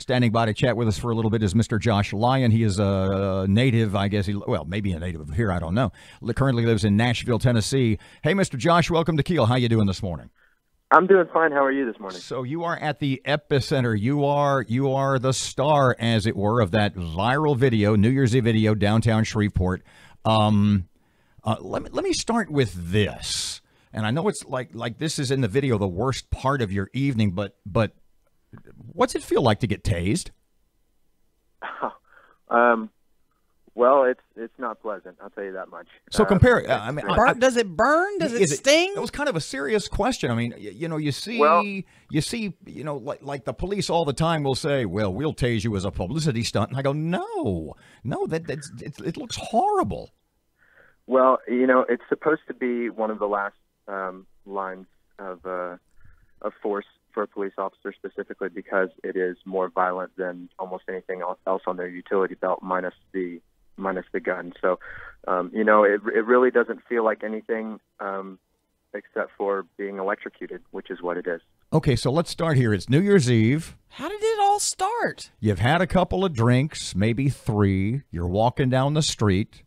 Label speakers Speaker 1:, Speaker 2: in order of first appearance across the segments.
Speaker 1: Standing by to chat with us for a little bit is Mr. Josh Lyon. He is a native, I guess. Maybe a native of here. I don't know. Currently lives in Nashville, Tennessee. Hey, Mr. Josh, welcome to KEEL. How you doing this morning?
Speaker 2: I'm doing fine. How are you this morning?
Speaker 1: So you are at the epicenter. You are the star, as it were, of that viral video, New Year's Eve video, downtown Shreveport. Let me start with this. And I know it's like this is in the video the worst part of your evening, but what's it feel like to get tased?
Speaker 2: Well, it's not pleasant. I'll tell you that much.
Speaker 1: So compare.
Speaker 3: Does it burn? Does it sting?
Speaker 1: It was kind of a serious question. I mean, you see, like the police all the time will say, "Well, we'll tase you as a publicity stunt," and I go, "No, it looks horrible."
Speaker 2: Well, it's supposed to be one of the last lines of force for a police officer, specifically because it is more violent than almost anything else on their utility belt, minus the gun. So, it really doesn't feel like anything except for being electrocuted, which is what it is.
Speaker 1: Okay, so let's start here. It's New Year's Eve.
Speaker 3: How did it all start?
Speaker 1: You've had a couple of drinks, maybe 3. You're walking down the street.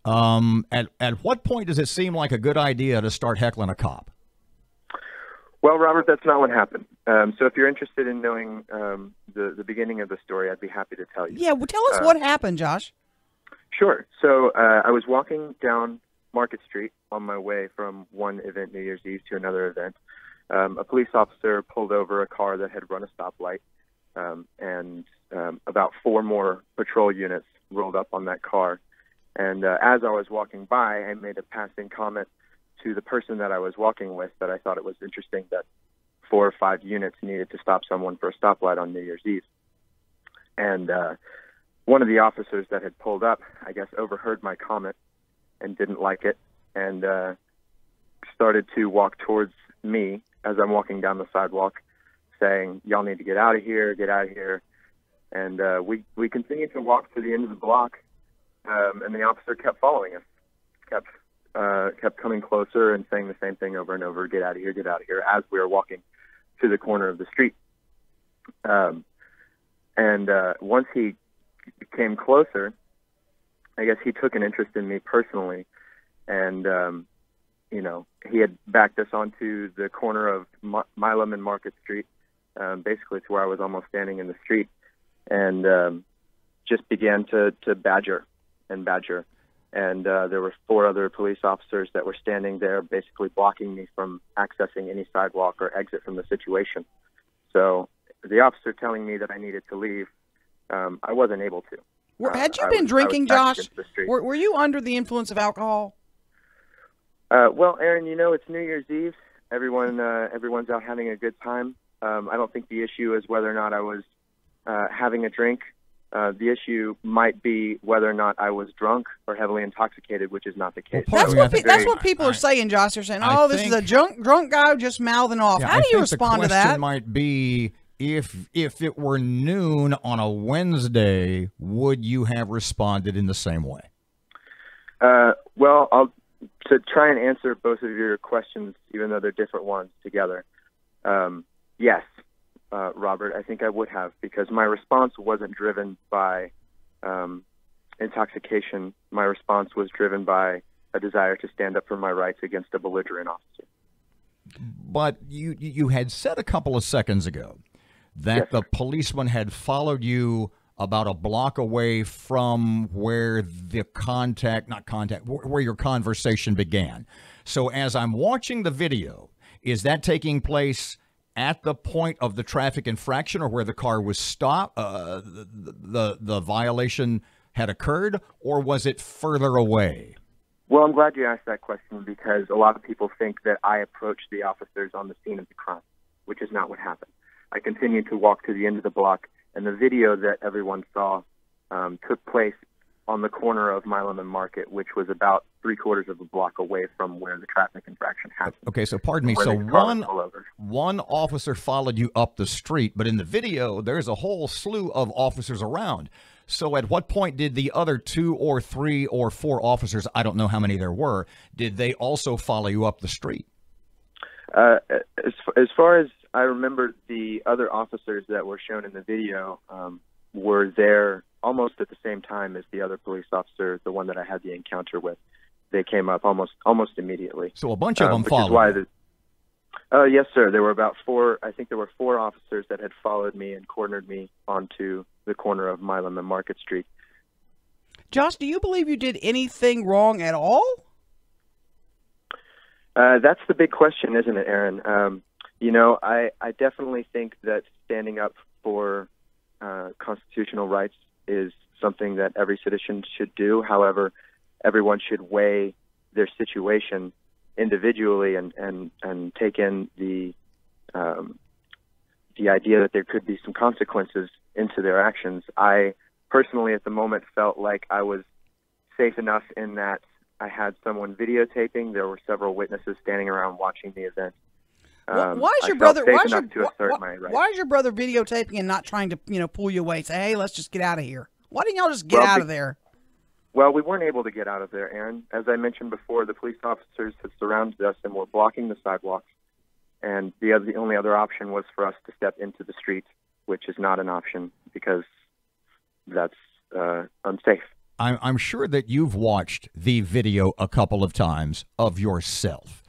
Speaker 1: At what point does it seem like a good idea to start heckling a cop?
Speaker 2: Well, Robert, that's not what happened. So if you're interested in knowing the beginning of the story, I'd be happy to tell you.
Speaker 3: Yeah, well, tell us what happened, Josh.
Speaker 2: Sure. So I was walking down Market Street on my way from one event, New Year's Eve, to another event. A police officer pulled over a car that had run a stoplight, and about 4 more patrol units rolled up on that car. And as I was walking by, I made a passing comment to the person that I was walking with that I thought it was interesting that 4 or 5 units needed to stop someone for a stoplight on New Year's Eve. And one of the officers that had pulled up, I guess, overheard my comment and didn't like it, and started to walk towards me as I'm walking down the sidewalk, saying, "Y'all need to get out of here, get out of here." And we continued to walk to the end of the block, and the officer kept following us, kept coming closer and saying the same thing over and over, "Get out of here, get out of here," as we were walking to the corner of the street. And once he came closer, I guess he took an interest in me personally, and he had backed us onto the corner of Milam and Market Street, basically to where I was almost standing in the street, and just began to badger. And there were 4 other police officers that were standing there, basically blocking me from accessing any sidewalk or exit from the situation. So the officer telling me that I needed to leave, I wasn't able to.
Speaker 3: Had you been drinking, Josh? Were you under the influence of alcohol?
Speaker 2: Well, Erin, it's New Year's Eve. Everyone's out having a good time. I don't think the issue is whether or not I was having a drink. The issue might be whether or not I was drunk or heavily intoxicated, which is not the case.
Speaker 3: That's what people are saying, Josh. They're saying, this is a drunk guy just mouthing off.
Speaker 1: Yeah,
Speaker 3: How do you respond to that?
Speaker 1: The question might be, if it were noon on a Wednesday, would you have responded in the same way?
Speaker 2: Well, to try and answer both of your questions, even though they're different ones together, yes. Robert, I think I would have, because my response wasn't driven by intoxication. My response was driven by a desire to stand up for my rights against a belligerent officer.
Speaker 1: But you had said a couple of seconds ago that the policeman had followed you about a block away from where where your conversation began. So as I'm watching the video, is that taking place at the point of the traffic infraction, or where the car was stopped, the violation had occurred, or was it further away?
Speaker 2: Well, I'm glad you asked that question, because a lot of people think that I approached the officers on the scene of the crime, which is not what happened. I continued to walk to the end of the block, and the video that everyone saw took place on the corner of Milam and Market, which was about 3/4 of a block away from where the traffic infraction happened.
Speaker 1: Okay, so pardon me. So one officer followed you up the street, but in the video, there's a whole slew of officers around. So at what point did the other 2 or 3 or 4 officers, I don't know how many there were, did they also follow you up the street?
Speaker 2: As far as I remember the other officers that were shown in the video were there almost at the same time as the other police officer, the one that I had the encounter with. They came up almost immediately.
Speaker 1: So a bunch of them followed.
Speaker 2: Yes, sir. There were about four. I think there were 4 officers that had followed me and cornered me onto the corner of Milam and Market Street.
Speaker 3: Josh, do you believe you did anything wrong at all?
Speaker 2: That's the big question, isn't it, Erin? I definitely think that standing up for constitutional rights is something that every citizen should do. However, everyone should weigh their situation individually and take in the idea that there could be some consequences into their actions. I personally, at the moment, felt like I was safe enough in that I had someone videotaping. There were several witnesses standing around watching the event.
Speaker 3: Why is your brother? Why is
Speaker 2: your
Speaker 3: brother videotaping and not trying to pull you away? Say, hey, let's just get out of here. Why didn't y'all just get out of there?
Speaker 2: Well, we weren't able to get out of there, Erin. As I mentioned before, the police officers had surrounded us and were blocking the sidewalks. And the only other option was for us to step into the street, which is not an option because that's unsafe.
Speaker 1: I'm sure that you've watched the video a couple of times of yourself.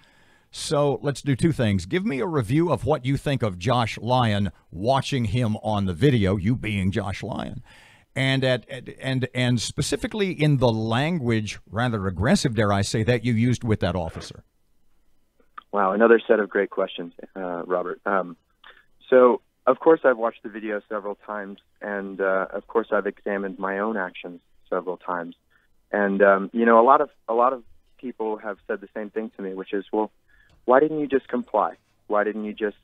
Speaker 1: So let's do 2 things. Give me a review of what you think of Josh Lyon watching him on the video, you being Josh Lyon. And specifically in the language, rather aggressive, dare I say, that you used with that officer.
Speaker 2: Wow, another set of great questions, Robert. So, of course, I've watched the video several times, and of course, I've examined my own actions several times. And a lot of people have said the same thing to me, which is, well, why didn't you just comply? Why didn't you just,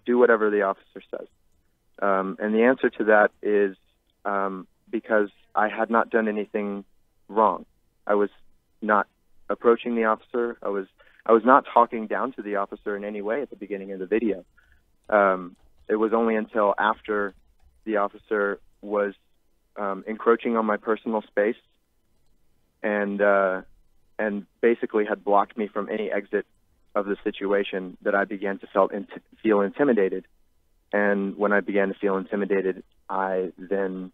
Speaker 2: do whatever the officer says? And the answer to that is because I had not done anything wrong. I was not approaching the officer. I was not talking down to the officer in any way at the beginning of the video. It was only until after the officer was encroaching on my personal space and basically had blocked me from any exit of the situation that I began to feel intimidated. And when I began to feel intimidated, I then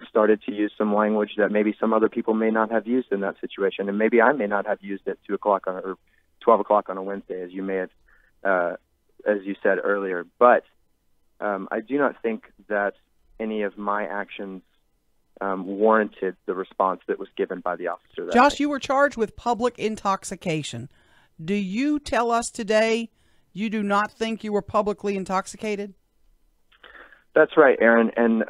Speaker 2: started to use some language that maybe some other people may not have used in that situation, and maybe I may not have used it 2 o'clock or 12 o'clock on a Wednesday, as you may have, as you said earlier. But I do not think that any of my actions warranted the response that was given by the officer.
Speaker 3: Josh, you were charged with public intoxication. Do you tell us today you do not think you were publicly intoxicated?
Speaker 2: That's right, Erin. And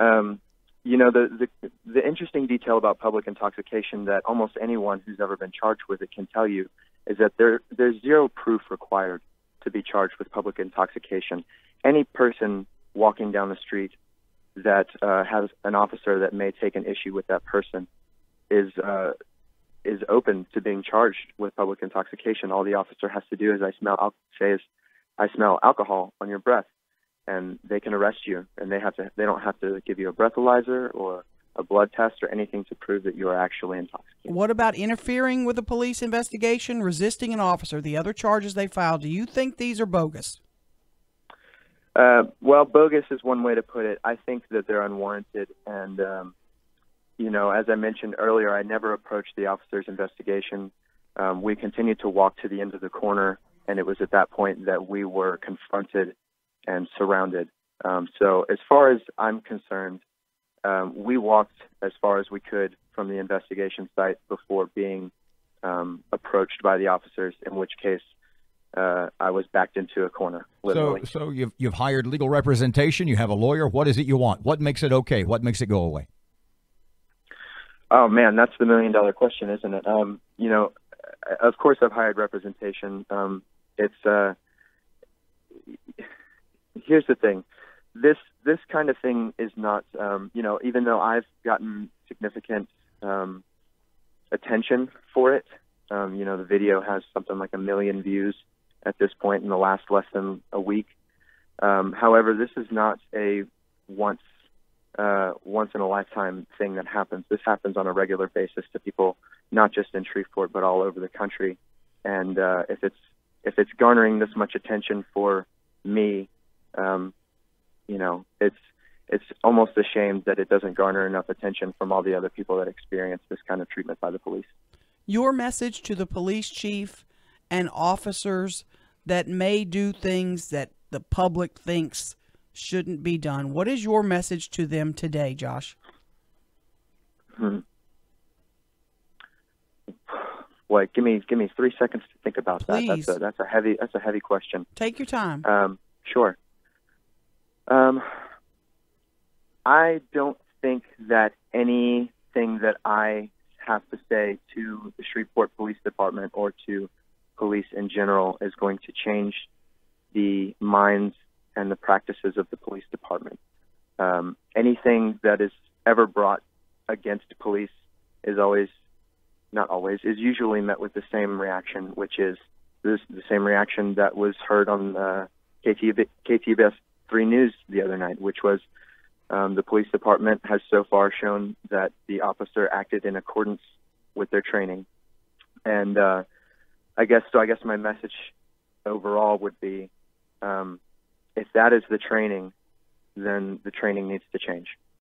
Speaker 2: the interesting detail about public intoxication that almost anyone who's ever been charged with it can tell you is that there's zero proof required to be charged with public intoxication. Any person walking down the street that has an officer that may take an issue with that person is open to being charged with public intoxication. All the officer has to do is I smell alcohol on your breath, and they can arrest you, and they don't have to give you a breathalyzer or a blood test or anything to prove that you are actually intoxicated.
Speaker 3: What about interfering with a police investigation, resisting an officer, the other charges they filed? Do you think these are bogus?
Speaker 2: Well, bogus is one way to put it. I think that they're unwarranted, and as I mentioned earlier, I never approached the officer's investigation. We continued to walk to the end of the corner, and it was at that point that we were confronted and surrounded. So as far as I'm concerned, we walked as far as we could from the investigation site before being approached by the officers, in which case I was backed into a corner, literally.
Speaker 1: So you've hired legal representation. You have a lawyer. What is it you want? What makes it okay? What makes it go away?
Speaker 2: Oh, man, that's the million-dollar question, isn't it? Of course I've hired representation. Here's the thing. This kind of thing is not, even though I've gotten significant attention for it, the video has something like 1 million views at this point in the last less than a week. However, this is not a once in a lifetime thing that happens. This happens on a regular basis to people, not just in Shreveport, but all over the country. And if it's garnering this much attention for me, it's almost a shame that it doesn't garner enough attention from all the other people that experience this kind of treatment by the police.
Speaker 3: Your message to the police chief and officers that may do things that the public thinks shouldn't be done. What is your message to them today, Josh?
Speaker 2: Well, give me 3 seconds to think about
Speaker 3: Please.
Speaker 2: that. That's a heavy question.
Speaker 3: Take your time.
Speaker 2: Sure. I don't think that anything that I have to say to the Shreveport Police Department or to police in general is going to change the minds and the practices of the police department. Anything that is ever brought against police is usually met with the same reaction, which is the same reaction that was heard on KTBS 3 News the other night, which was the police department has so far shown that the officer acted in accordance with their training. And I guess my message overall would be, if that is the training, then the training needs to change.